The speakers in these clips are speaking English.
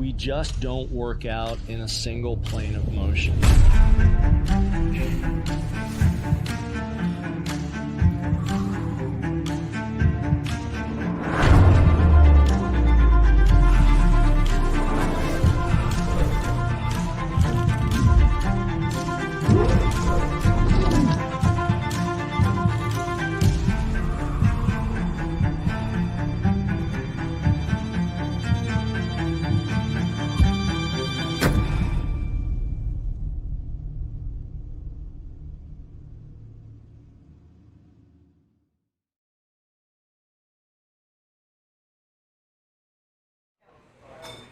We just don't work out in a single plane of motion.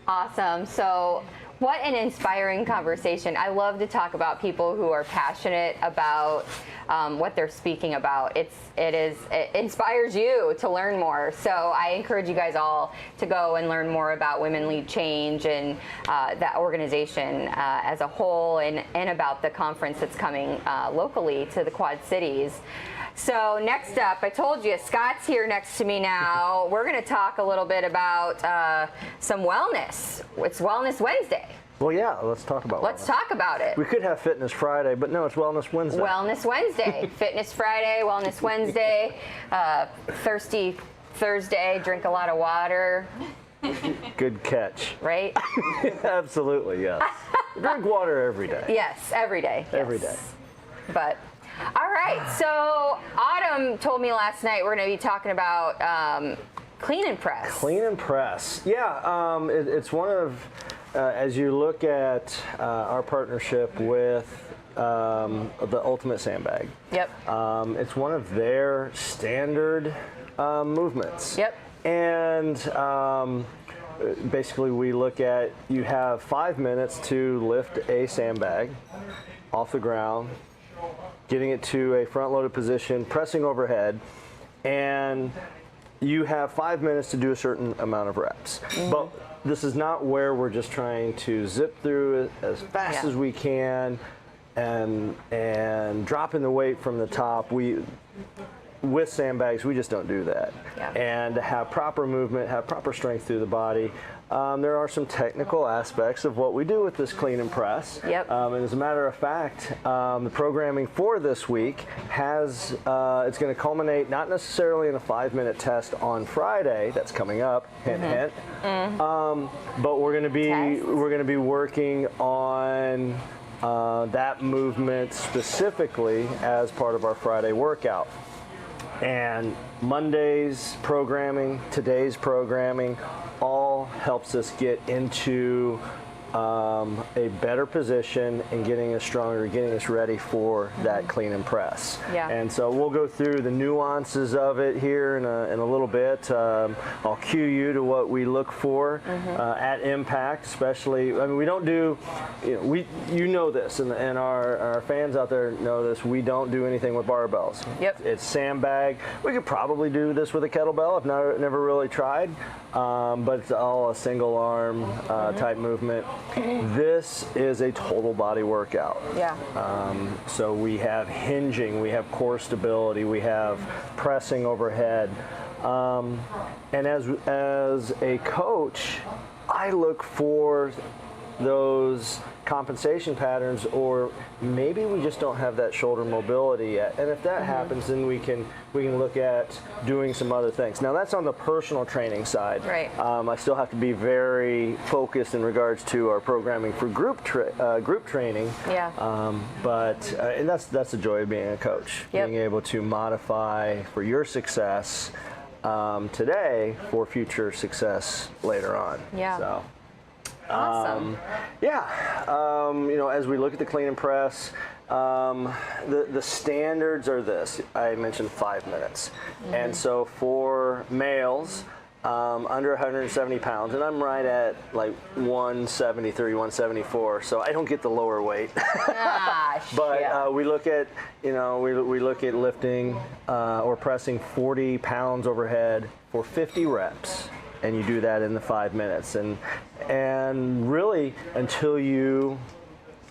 Awesome. So what an inspiring conversation. I love to talk about people who are passionate about what they're speaking about. It inspires you to learn more. So I encourage you guys all to go and learn more about Women Lead Change and that organization as a whole, and about the conference that's coming locally to the Quad Cities. So next up, I told you, Scott's here next to me now. We're going to talk a little bit about some wellness. It's Wellness Wednesday. Well, yeah, let's talk about Let's talk about it. We could have Fitness Friday, but no, it's Wellness Wednesday. Wellness Wednesday. Fitness Friday, Wellness Wednesday, Thirsty Thursday, drink a lot of water. Good catch. Right? Absolutely, yes. Drink water every day. Yes, every day. Yes. Every day. But, all right, so Autumn told me last night we're going to be talking about Clean and Press. Clean and Press. Yeah, it's one of, as you look at our partnership with the Ultimate Sandbag. Yep. It's one of their standard movements. Yep. And basically we look at, you have 5 minutes to lift a sandbag off the ground, getting it to a front-loaded position, pressing overhead, and you have 5 minutes to do a certain amount of reps. Mm-hmm. But this is not where we're just trying to zip through it as fast as we can and dropping the weight from the top. With sandbags, we just don't do that. Yeah. And to have proper movement, have proper strength through the body. There are some technical aspects of what we do with this Clean and Press. Yep. And as a matter of fact, the programming for this week has, it's going to culminate not necessarily in a 5-minute test on Friday, that's coming up, hint, hint. Mm-hmm. But we're going to be working on that movement specifically as part of our Friday workout. And Monday's programming, today's programming, all helps us get into a better position and getting us stronger, getting us ready for that Clean and Press. Yeah. And so we'll go through the nuances of it here in a little bit. I'll cue you to what we look for at Impact, especially. I mean, we don't do, you know this, and our fans out there know this. We don't do anything with barbells. Yep. It's sandbag. We could probably do this with a kettlebell. I've never really tried, but it's all a single arm type movement. This is a total body workout. Yeah. So we have hinging, we have core stability, we have pressing overhead. And as a coach, I look for those compensation patterns, or maybe we just don't have that shoulder mobility yet. And if that happens, then we can look at doing some other things. Now that's on the personal training side. Right. I still have to be very focused in regards to our programming for group training. Yeah. And that's the joy of being a coach. Yep. Being able to modify for your success today for future success later on. Yeah. So. Awesome. As we look at the Clean and Press, the standards are this. I mentioned 5 minutes. And so for males, under 170 pounds, and I'm right at like 173, 174, so I don't get the lower weight. But we look at, we look at lifting or pressing 40 pounds overhead for 50 reps. And you do that in the 5 minutes, and really until you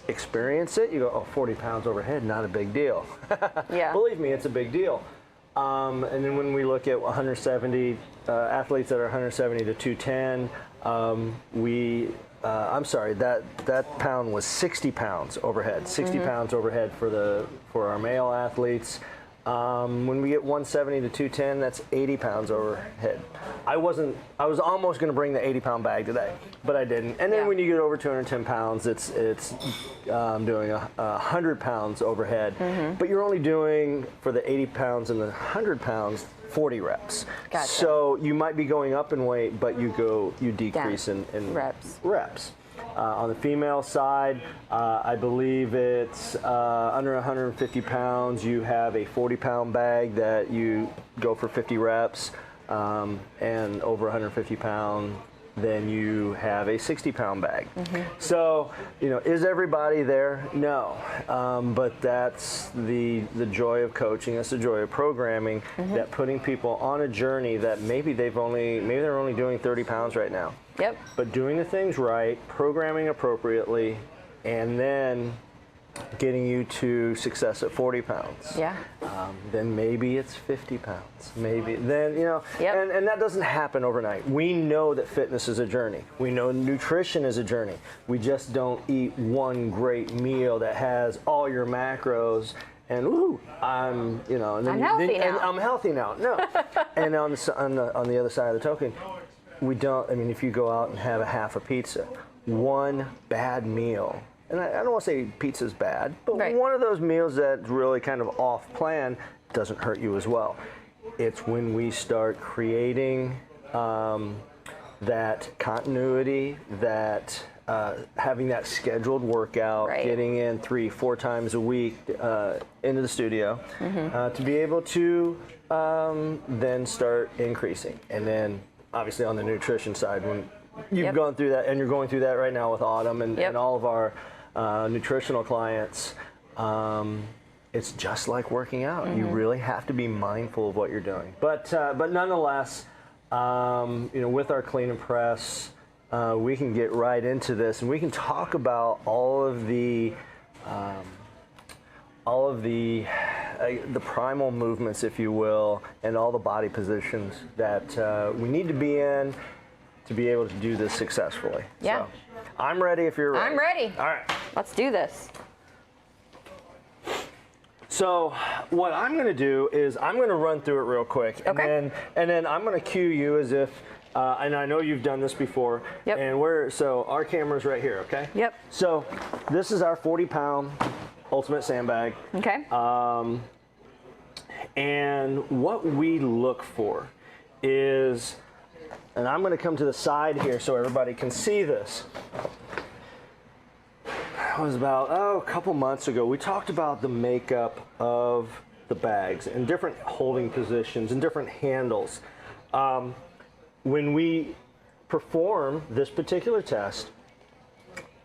experience it, you go, oh, 40 pounds overhead, not a big deal. Yeah. Believe me, it's a big deal. And then when we look at 170 athletes that are 170 to 210, we I'm sorry, that pound was 60 pounds overhead. 60 pounds overhead for our male athletes. When we get 170 to 210, that's 80 pounds overhead. I was almost going to bring the 80-pound bag today, but I didn't. And then when you get over 210 pounds, it's doing 100 pounds overhead. But you're only doing, for the 80 pounds and the 100 pounds, 40 reps. Gotcha. So you might be going up in weight, but you decrease in reps. On the female side, I believe it's under 150 pounds, you have a 40-pound bag that you go for 50 reps, and over 150 pounds, then you have a 60-pound bag. So, is everybody there? No, but that's the joy of coaching. That's the joy of programming. That putting people on a journey that maybe they're only doing 30 pounds right now. Yep. But doing the things right, programming appropriately, and then getting you to success at 40 pounds. Yeah. Then maybe it's 50 pounds. Maybe then, Yep. and that doesn't happen overnight. We know that fitness is a journey. We know nutrition is a journey. We just don't eat one great meal that has all your macros and woo, I'm healthy now. I'm healthy now. No. And on the other side of the token, we don't. I mean, if you go out and have a half a pizza, one bad meal, and I don't want to say pizza's bad, but one of those meals that's really kind of off plan doesn't hurt you as well. It's when we start creating that continuity, that having that scheduled workout, getting in 3-4 times a week into the studio, to be able to then start increasing. And then obviously on the nutrition side, when you've gone through that, and you're going through that right now with Autumn and all of our nutritional clients, it's just like working out. You really have to be mindful of what you're doing. But nonetheless, with our Clean and Press, we can get right into this, and we can talk about all of the primal movements, if you will, and all the body positions that we need to be in to be able to do this successfully. Yeah. So, I'm ready if you're ready. I'm ready. All right. Let's do this. So what I'm going to do is I'm going to run through it real quick, and then I'm going to cue you as if, and I know you've done this before. Yep. And so our camera's right here, okay? Yep. So this is our 40-pound ultimate sandbag. Okay. And what we look for is, and I'm going to come to the side here so everybody can see this. It was about a couple months ago. We talked about the makeup of the bags and different holding positions and different handles. When we perform this particular test,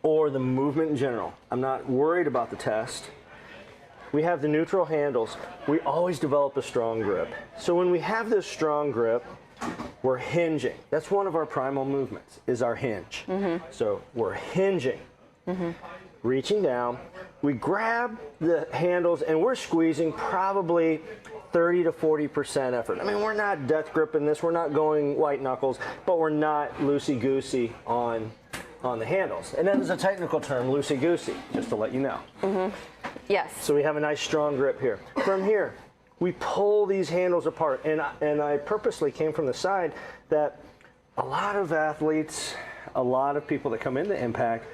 or the movement in general, I'm not worried about the test. We have the neutral handles. We always develop a strong grip. So when we have this strong grip, we're hinging. That's one of our primal movements, is our hinge. So we're hinging. Reaching down, we grab the handles, and we're squeezing probably 30 to 40% effort. I mean, we're not death gripping this, we're not going white knuckles, but we're not loosey-goosey on the handles. And that is a technical term, loosey-goosey, just to let you know. Yes. So we have a nice strong grip here. From here, we pull these handles apart, and I purposely came from the side that a lot of athletes, a lot of people that come into Impact,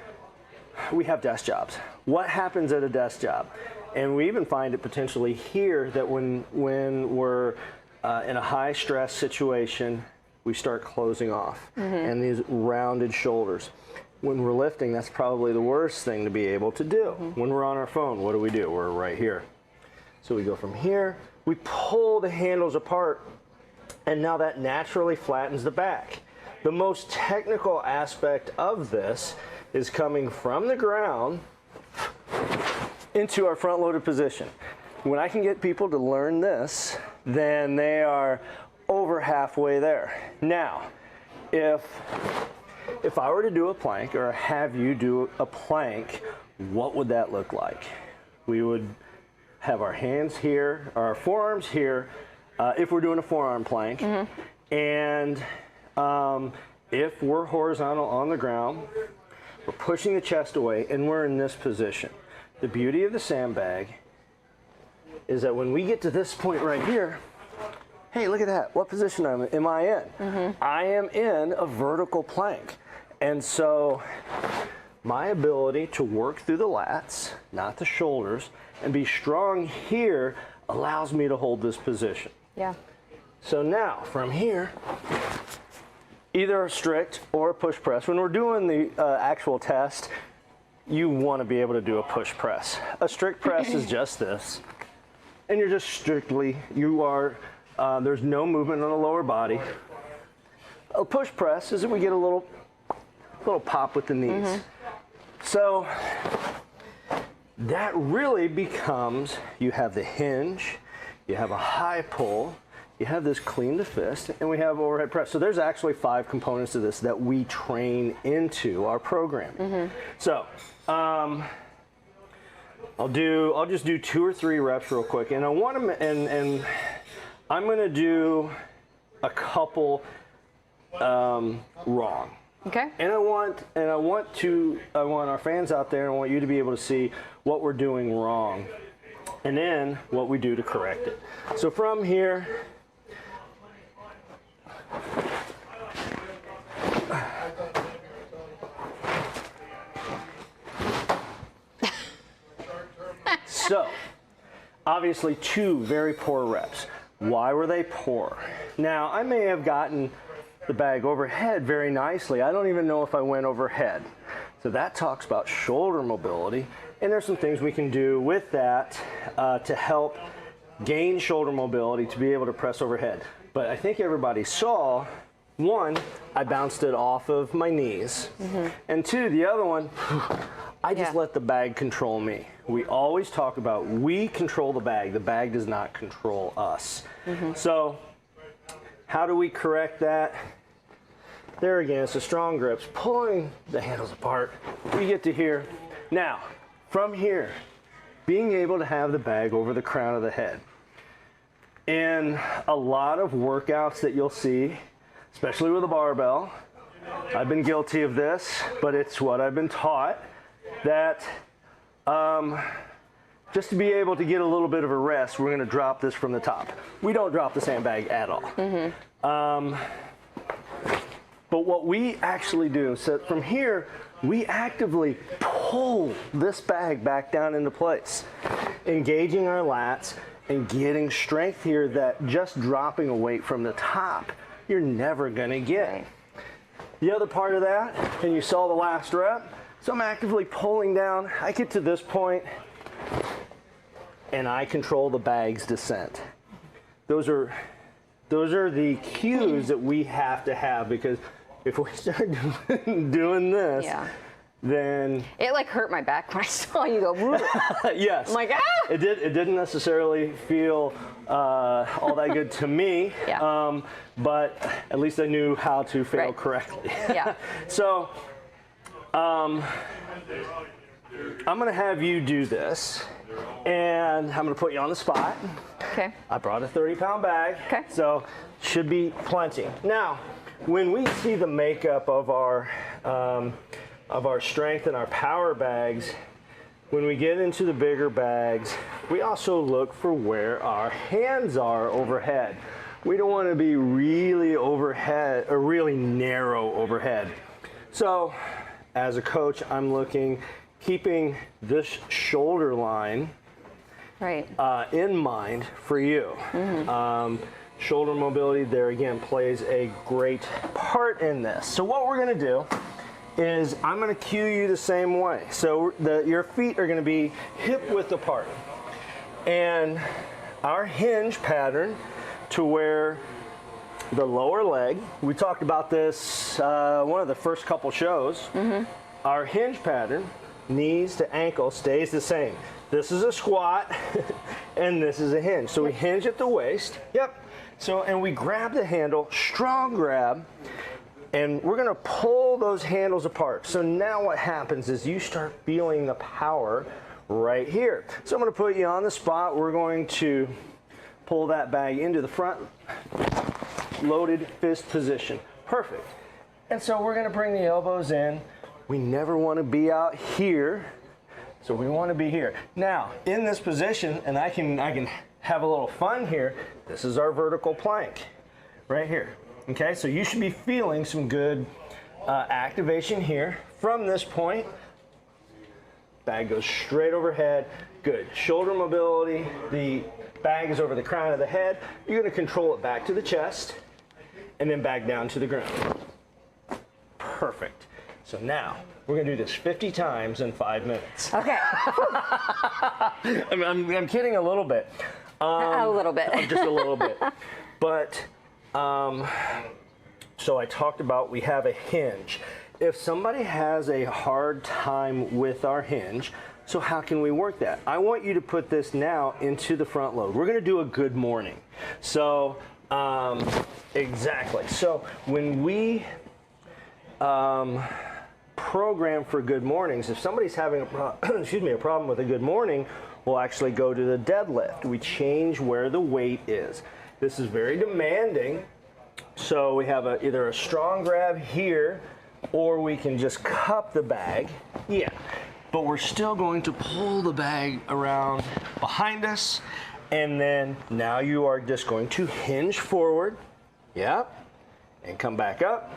we have desk jobs. What happens at a desk job? And we even find it potentially here that when we're in a high stress situation, we start closing off, and these rounded shoulders. When we're lifting, that's probably the worst thing to be able to do. When we're on our phone, what do? We're right here. So we go from here, we pull the handles apart, and now that naturally flattens the back. The most technical aspect of this is coming from the ground into our front-loaded position. When I can get people to learn this, then they are over halfway there. Now, if I were to do a plank, or have you do a plank, what would that look like? We would have our hands here, our forearms here, if we're doing a forearm plank, and if we're horizontal on the ground, We're pushing the chest away, and we're in this position. The beauty of the sandbag is that when we get to this point right here, hey, look at that. What position am I in? I am in a vertical plank. And so my ability to work through the lats, not the shoulders, and be strong here allows me to hold this position. Yeah. So now, from here, either a strict or a push press. When we're doing the actual test, you want to be able to do a push press. A strict press is just this. And you're just strictly, there's no movement on the lower body. A push press is that we get a little pop with the knees. So that really becomes, you have the hinge, you have a high pull, you have this clean to fist, and we have overhead press. So there's actually 5 components to this that we train into our programming. So I'll just do 2 or 3 reps real quick, and I'm going to do a couple wrong. Okay. And I want our fans out there, and I want you to be able to see what we're doing wrong, and then what we do to correct it. So from here, so obviously 2 very poor reps. Why were they poor? Now, I may have gotten the bag overhead very nicely. I don't even know if I went overhead. So that talks about shoulder mobility, and there's some things we can do with that to help gain shoulder mobility to be able to press overhead. But I think everybody saw, 1, I bounced it off of my knees, and 2, the other one, I just let the bag control me. We always talk about we control the bag does not control us. So how do we correct that? There again, it's the strong grips, pulling the handles apart. We get to here. Now, from here, being able to have the bag over the crown of the head. In a lot of workouts that you'll see, especially with a barbell, I've been guilty of this, but it's what I've been taught, that just to be able to get a little bit of a rest, we're going to drop this from the top. We don't drop the sandbag at all. But what we actually do, so from here, we actively pull this bag back down into place, engaging our lats and getting strength here that just dropping a weight from the top, you're never going to get. The other part of that, and you saw the last rep, so I'm actively pulling down. I get to this point, and I control the bag's descent. Those are the cues that we have to have, because if we start doing this, then it like hurt my back when I saw you go. yes, I'm like, ah! It didn't necessarily feel all that good to me. But at least I knew how to fail correctly. So I'm gonna have you do this, and I'm gonna put you on the spot. Okay. I brought a 30-pound bag. Okay. So should be plenty. Now, when we see the makeup of our strength and our power bags, when we get into the bigger bags, we also look for where our hands are overhead. We don't want to be really overhead or really narrow overhead. So as a coach, I'm keeping this shoulder line in mind for you. Shoulder mobility there again plays a great part in this. So what we're going to do is I'm going to cue you the same way. So your feet are going to be hip width apart, and our hinge pattern to where the lower leg, we talked about this one of the first couple shows, our hinge pattern, knees to ankle, stays the same. This is a squat and this is a hinge. So we hinge at the waist. So, and we grab the handle, strong grab, and we're gonna pull those handles apart. So now what happens is you start feeling the power right here. So I'm gonna put you on the spot. We're going to pull that bag into the front, loaded fist position. Perfect. And so we're gonna bring the elbows in. We never want to be out here. So we want to be here. Now, in this position, and I can have a little fun here, this is our vertical plank right here. Okay, so you should be feeling some good activation here. From this point, bag goes straight overhead, good. Shoulder mobility, the bag is over the crown of the head. You're gonna control it back to the chest and then back down to the ground. Perfect. So now, we're gonna do this 50 times in 5 minutes. Okay. I'm kidding a little bit. A little bit. Just a little bit. But, so I talked about we have a hinge. If somebody has a hard time with our hinge, so how can we work that? I want you to put this now into the front load. We're gonna do a good morning. So, exactly. So when we program for good mornings, if somebody's having a problem with a good morning, we'll actually go to the deadlift. We change where the weight is. This is very demanding. So we have either a strong grab here, or we can just cup the bag. Yeah, but we're still going to pull the bag around behind us, and then now you are just going to hinge forward. Yep, and come back up.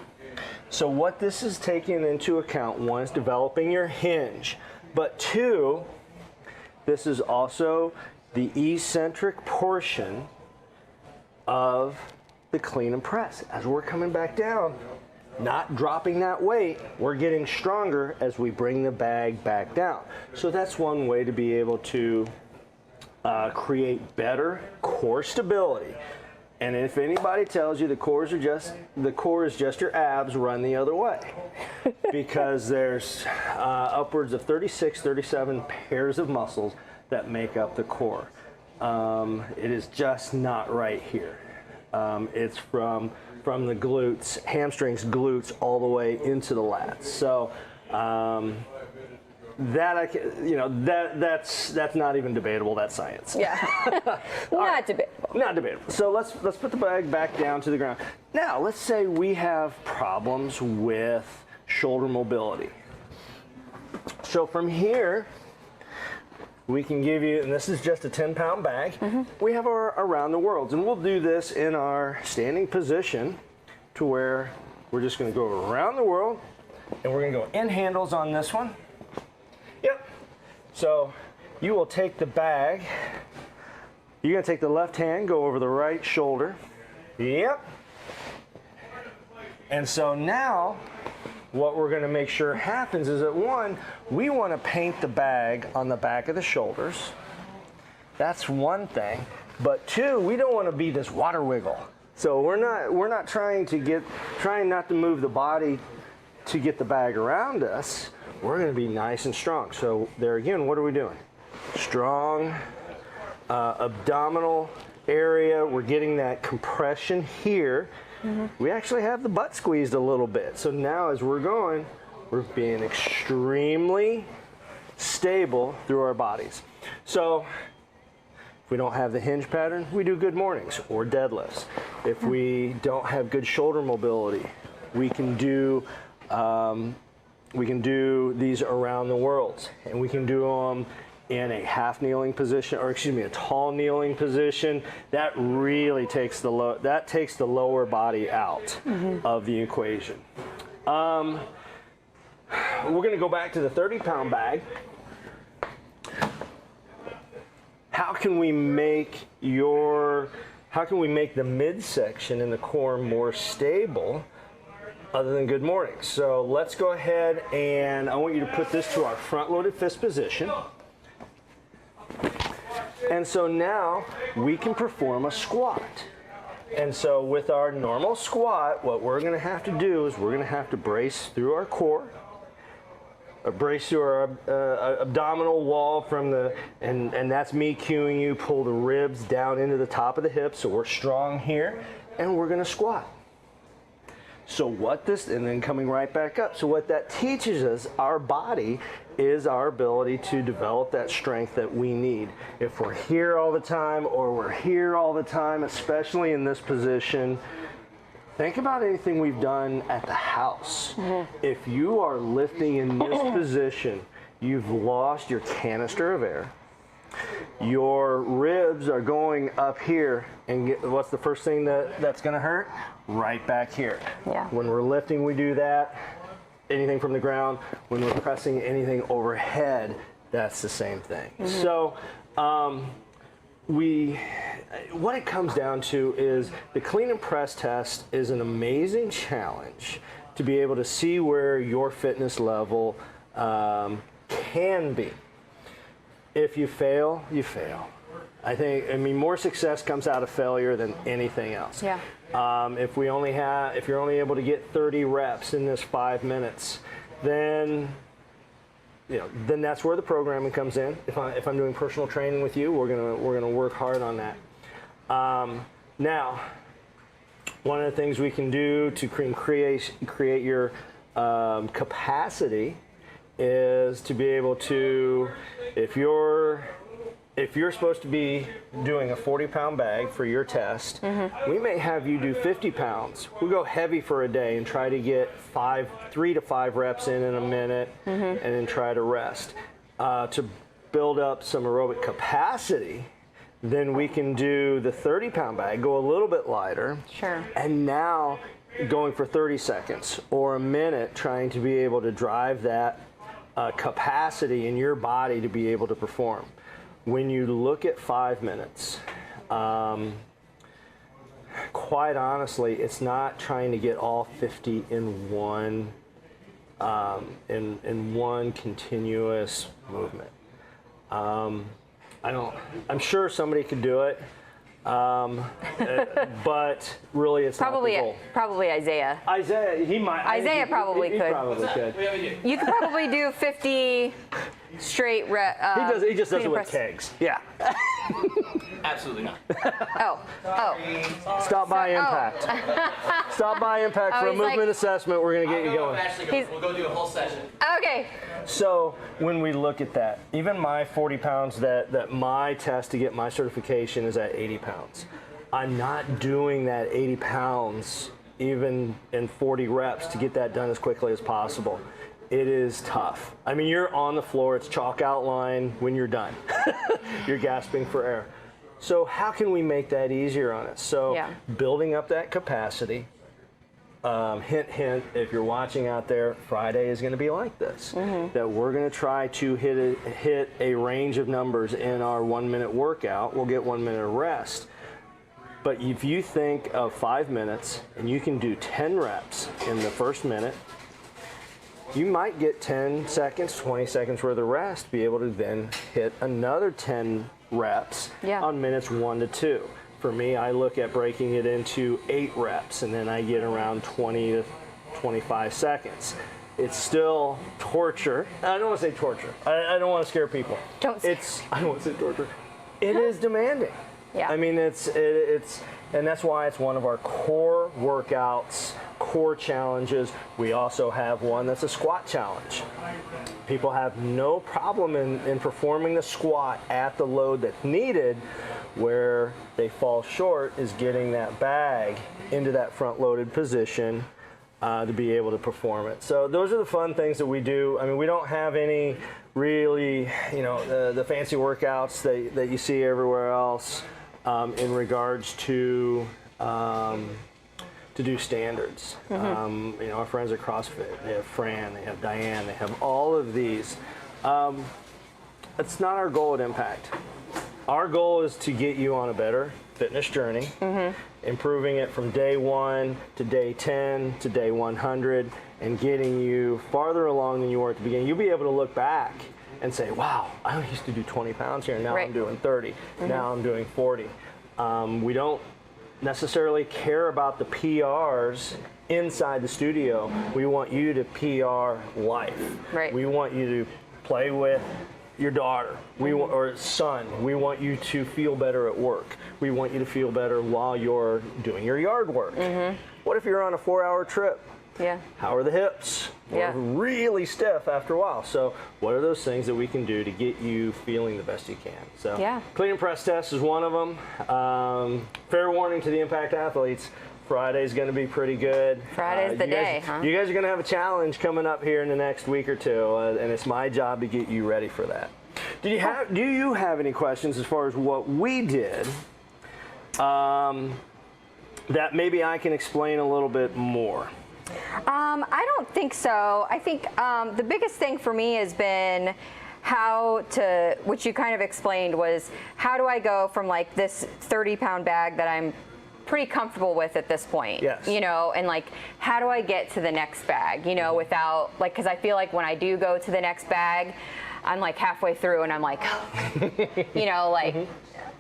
So what this is taking into account, one is developing your hinge, but two, this is also the eccentric portion of the clean and press. As we're coming back down, not dropping that weight, we're getting stronger as we bring the bag back down. So that's one way to be able to create better core stability. And if anybody tells you the core is just your abs, run the other way. Because there's upwards of 36, 37 pairs of muscles that make up the core. It is just not right here. It's from the glutes, hamstrings, glutes, all the way into the lats. So that's not even debatable. That's science. Yeah, not debatable. Not debatable. So let's put the bag back down to the ground. Now let's say we have problems with shoulder mobility. So from here, we can give you, and this is just a 10-pound bag, we have our around the worlds, and we'll do this in our standing position to where we're just gonna go around the world, and we're gonna go in handles on this one. Yep. So you will take the bag, you're gonna take the left hand, go over the right shoulder. Yep. And so now, what we're gonna make sure happens is that one, we wanna paint the bag on the back of the shoulders. That's one thing. But two, we don't wanna be this water wiggle. So we're not trying not to move the body to get the bag around us. We're gonna be nice and strong. So there again, what are we doing? Strong abdominal area. We're getting that compression here. We actually have the butt squeezed a little bit. So now as we're going, we're being extremely stable through our bodies. So if we don't have the hinge pattern, we do good mornings or deadlifts. If we don't have good shoulder mobility, we can do these around the worlds, and we can do them in a half kneeling position, or excuse me, a tall kneeling position. That really takes the lower body out of the equation. We're going to go back to the 30-pound bag. How can we make the midsection in the core more stable other than good morning? So let's go ahead, and I want you to put this to our front-loaded fist position. And so now we can perform a squat. And so with our normal squat, what we're going to have to do is we're going to have to brace through our core, brace through our abdominal wall from and that's me cueing you, pull the ribs down into the top of the hips so we're strong here, and we're going to squat. So and then coming right back up. So what that teaches us, our body, is our ability to develop that strength that we need. If we're here all the time, or we're here all the time, especially in this position, Think about anything we've done at the house. If you are lifting in this position, you've lost your canister of air. Your ribs are going up here, and what's the first thing that's going to hurt? Right back here. Yeah. When we're lifting, we do that. Anything from the ground. When we're pressing anything overhead, that's the same thing. So, what it comes down to is the clean and press test is an amazing challenge to be able to see where your fitness level can be. If you fail, you fail. I mean, more success comes out of failure than anything else. Yeah. If you're only able to get 30 reps in this 5 minutes, then that's where the programming comes in. If I'm doing personal training with you, we're gonna work hard on that. Now, one of the things we can do to create your capacity is to be able to, if you're supposed to be doing a 40-pound bag for your test, we may have you do 50 pounds. We'll go heavy for a day and try to get 3 to 5 reps in a minute, and then try to rest. To build up some aerobic capacity, then we can do the 30-pound bag, go a little bit lighter. Sure. And now going for 30 seconds or a minute, trying to be able to drive that capacity in your body to be able to perform. When you look at 5 minutes, quite honestly, it's not trying to get all 50 in one continuous movement. I'm sure somebody could do it, but really it's not the goal. Probably Isaiah. He might. Isaiah probably could. He probably could. You could probably do 50 straight reps. He just does it with kegs. Yeah. Absolutely not. Oh. Stop by Impact. Stop by Impact for a movement assessment. We're going to get you going. We'll go do a whole session. Okay. So when we look at that, even my 40 pounds, that my test to get my certification is at 80 pounds. I'm not doing that 80 pounds even in 40 reps to get that done as quickly as possible. It is tough. I mean, you're on the floor, it's chalk outline when you're done. You're gasping for air. So how can we make that easier on us? So building up that capacity. Hint, hint, if you're watching out there, Friday is going to be like this. That we're going to try to hit a range of numbers in our 1 minute workout. We'll get 1 minute of rest. But if you think of 5 minutes and you can do 10 reps in the first minute, you might get 10 seconds, 20 seconds worth of rest, be able to then hit another 10 reps on minutes 1 to 2. For me, I look at breaking it into 8 reps, and then I get around 20 to 25 seconds. It's still torture. I don't want to say torture. I don't want to scare people. I don't want to say torture. It is demanding. Yeah. I mean, it's, and that's why it's one of our core workouts, core challenges. We also have one that's a squat challenge. People have no problem in performing the squat at the load that's needed. Where they fall short is getting that bag into that front-loaded position to be able to perform it. So those are the fun things that we do. I mean, we don't have any really, the fancy workouts that you see everywhere else in regards to do standards. Our friends at CrossFit, they have Fran, they have Diane, they have all of these. It's not our goal at Impact. Our goal is to get you on a better fitness journey, improving it from day 1 to day 10 to day 100, and getting you farther along than you were at the beginning. You'll be able to look back and say, wow, I used to do 20 pounds here, now I'm doing 30, now I'm doing 40. We don't necessarily care about the PRs inside the studio. We want you to PR life. Right. We want you to play with your daughter or son. We want you to feel better at work. We want you to feel better while you're doing your yard work. What if you're on a 4-hour trip? Yeah. How are the hips? Yeah. We're really stiff after a while. So what are those things that we can do to get you feeling the best you can? So clean and press test is one of them. Fair warning to the Impact athletes, Friday's going to be pretty good. Friday's the day, huh? You guys are going to have a challenge coming up here in the next week or two, and it's my job to get you ready for that. Do you have any questions as far as what we did that maybe I can explain a little bit more? I don't think so. I think the biggest thing for me has been how to, which you kind of explained, was how do I go from like this 30-pound bag that I'm pretty comfortable with at this point, yes. you know, and like how do I get to the next bag, you know, without like, because I feel like when I do go to the next bag, I'm like halfway through and I'm like, you know, like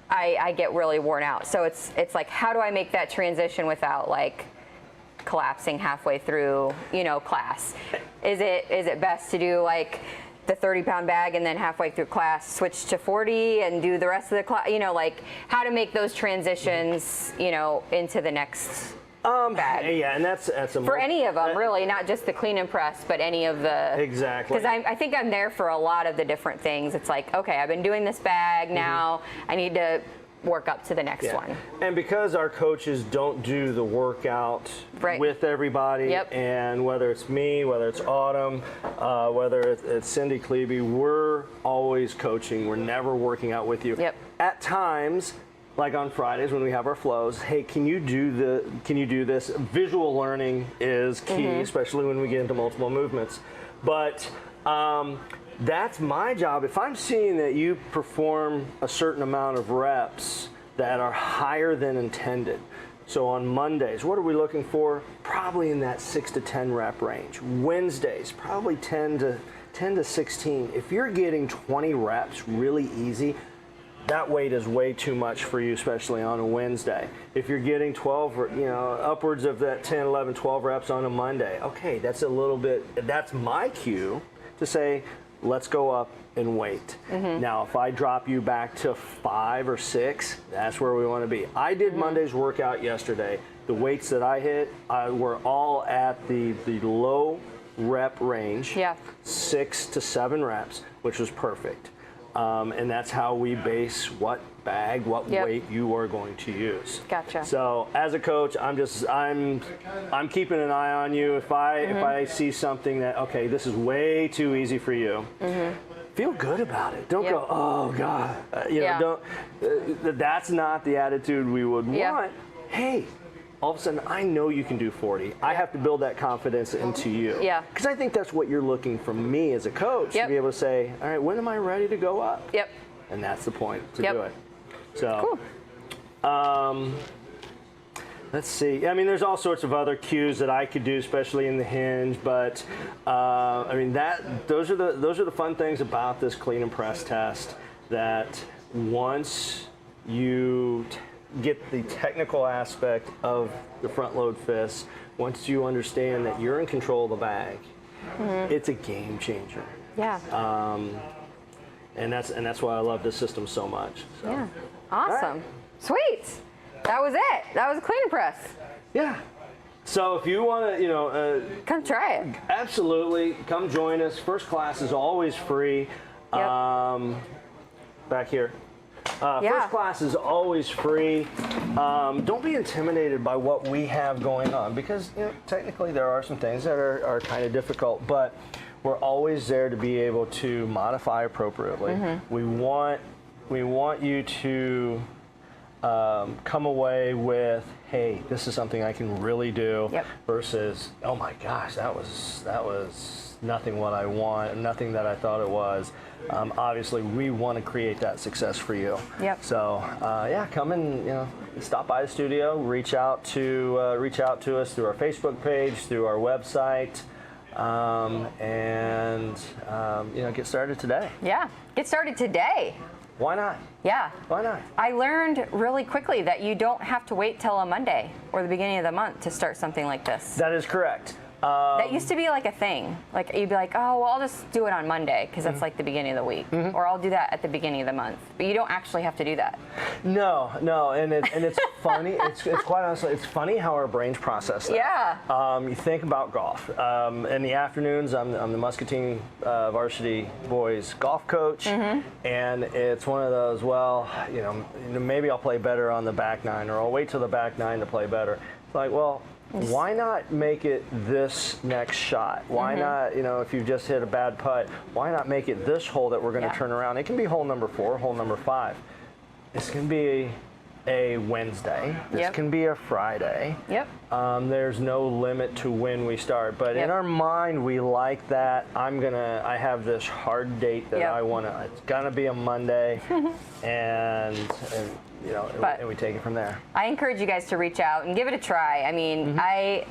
I get really worn out. So it's like, how do I make that transition without like collapsing halfway through, you know, class? Is it best to do like the 30-pound bag and then halfway through class switch to 40 and do the rest of the class, you know, like how to make those transitions, you know, into the next bag? Yeah, and that's a for any of them, really, not just the clean and press, but any of the, exactly, because I think I'm there for a lot of the different things. It's like, okay, I've been doing this bag, now I need to work up to the next one. And because our coaches don't do the workout with everybody, and whether it's me, whether it's Autumn, whether it's Cindy Klebe, we're always coaching. We're never working out with you. At times, like on Fridays when we have our flows, hey, can you do this? Visual learning is key, especially when we get into multiple movements. But that's my job. If I'm seeing that you perform a certain amount of reps that are higher than intended, so on Mondays, what are we looking for? Probably in that 6 to 10 rep range. Wednesdays, probably 10 to 16. If you're getting 20 reps really easy, that weight is way too much for you, especially on a Wednesday. If you're getting 12, you know, upwards of that 10, 11, 12 reps on a Monday, okay, that's a little bit, that's my cue to say, let's go up and wait. Now, if I drop you back to 5 or 6, that's where we want to be. I did Monday's workout yesterday. The weights that I hit were all at the low rep range, 6 to 7 reps, which was perfect. And that's how we base what bag, what weight you are going to use. Gotcha. So as a coach, I'm keeping an eye on you. If I see something that, okay, this is way too easy for you, feel good about it. Don't go, oh God, you know, don't. That's not the attitude we would want. Hey, all of a sudden, I know you can do 40. I have to build that confidence into you. Because I think that's what you're looking from me as a coach, to be able to say, all right, when am I ready to go up? And that's the point, to do it. So, let's see. I mean, there's all sorts of other cues that I could do, especially in the hinge. But I mean, those are the fun things about this clean and press test. That once you get the technical aspect of the front load fists, once you understand that you're in control of the bag, it's a game changer. And that's why I love this system so much. So. Awesome. Sweet. That was it. That was a clean and press. So if you want to, you know, come try it. Absolutely, come join us. First class is always free. Back here. First class is always free. Don't be intimidated by what we have going on, because you know, technically there are some things that are kind of difficult, but we're always there to be able to modify appropriately. We want you to come away with, hey, this is something I can really do, versus, oh my gosh, that was nothing what I want, nothing that I thought it was. Obviously, we want to create that success for you. So, yeah, come and stop by the studio. Reach out to us through our Facebook page, through our website, and get started today. Get started today. Why not? Why not? I learned really quickly that you don't have to wait till a Monday or the beginning of the month to start something like this. That is correct. That used to be like a thing. Like you'd be like, oh, well, I'll just do it on Monday because that's like the beginning of the week, or I'll do that at the beginning of the month. But you don't actually have to do that. No, and it's funny. It's quite honestly, it's funny how our brains process that. You think about golf. In the afternoons, I'm the Muscatine varsity boys golf coach, and it's one of those. Well, maybe I'll play better on the back nine, or I'll wait till the back nine to play better. like, well, why not make it this next shot? Why not, if you've just hit a bad putt, why not make it this hole that we're going to turn around? It can be hole number 4, hole number 5. This can be a Wednesday. This can be a Friday. There's no limit to when we start, but in our mind, we like that. I have this hard date that I want to. It's gonna be a Monday, and and we take it from there. I encourage you guys to reach out and give it a try. I mean, I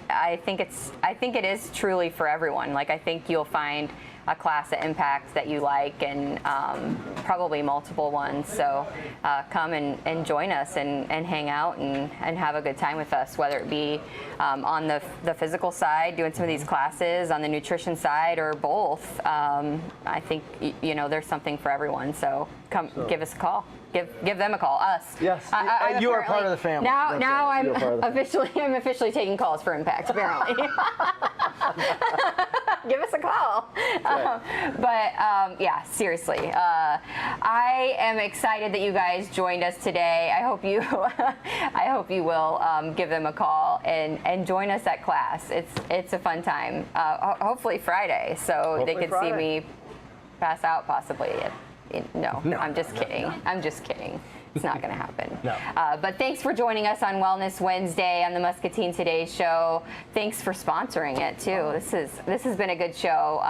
think it is truly for everyone. Like, I think you'll find a class that impacts that you like, and probably multiple ones. So come and join us and hang out and have a good time with us, whether it be on the physical side, doing some of these classes, on the nutrition side, or both. I think there's something for everyone. So come, give us a call. Give them a call. Us. Yes, you are part of the family. Now I'm officially taking calls for Impact. Apparently. Give us a call. Yeah, seriously, I am excited that you guys joined us today. I hope you will give them a call and join us at class. It's a fun time. Hopefully Friday, so they could see me pass out possibly. No, I'm just kidding. I'm just kidding. It's not going to happen. No. But thanks for joining us on Wellness Wednesday on the Muscatine Today show. Thanks for sponsoring it too. This has been a good show.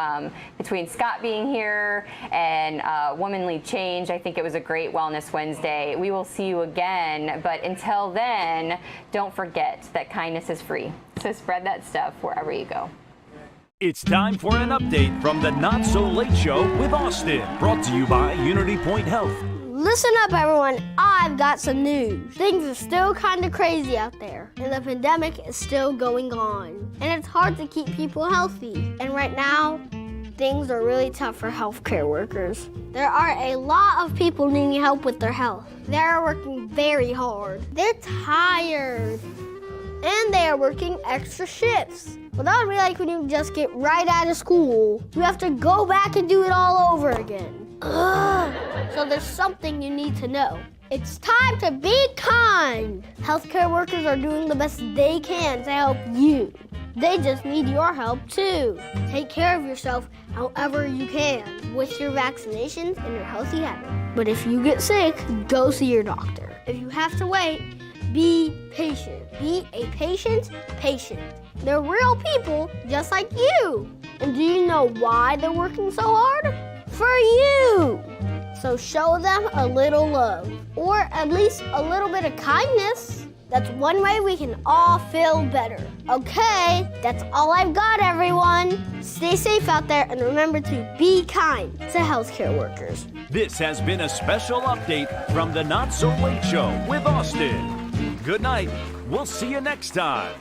Between Scott being here and Womanly Change, I think it was a great Wellness Wednesday. We will see you again. But until then, don't forget that kindness is free. So spread that stuff wherever you go. It's time for an update from the Not So Late Show with Austin, brought to you by Unity Point Health. Listen up, everyone. I've got some news. Things are still kind of crazy out there, and the pandemic is still going on. And it's hard to keep people healthy. And right now, things are really tough for healthcare workers. There are a lot of people needing help with their health. They are working very hard. They're tired. And they are working extra shifts. Well, that would be like when you just get right out of school. You have to go back and do it all over again. Ugh. So there's something you need to know. It's time to be kind. Healthcare workers are doing the best they can to help you. They just need your help too. Take care of yourself however you can with your vaccinations and your healthy habits. But if you get sick, go see your doctor. If you have to wait, be patient. Be a patient patient. They're real people just like you. And do you know why they're working so hard? For you. So show them a little love, or at least a little bit of kindness. That's one way we can all feel better. Okay, that's all I've got, everyone. Stay safe out there and remember to be kind to healthcare workers. This has been a special update from the Not So Late Show with Austin. Good night. We'll see you next time.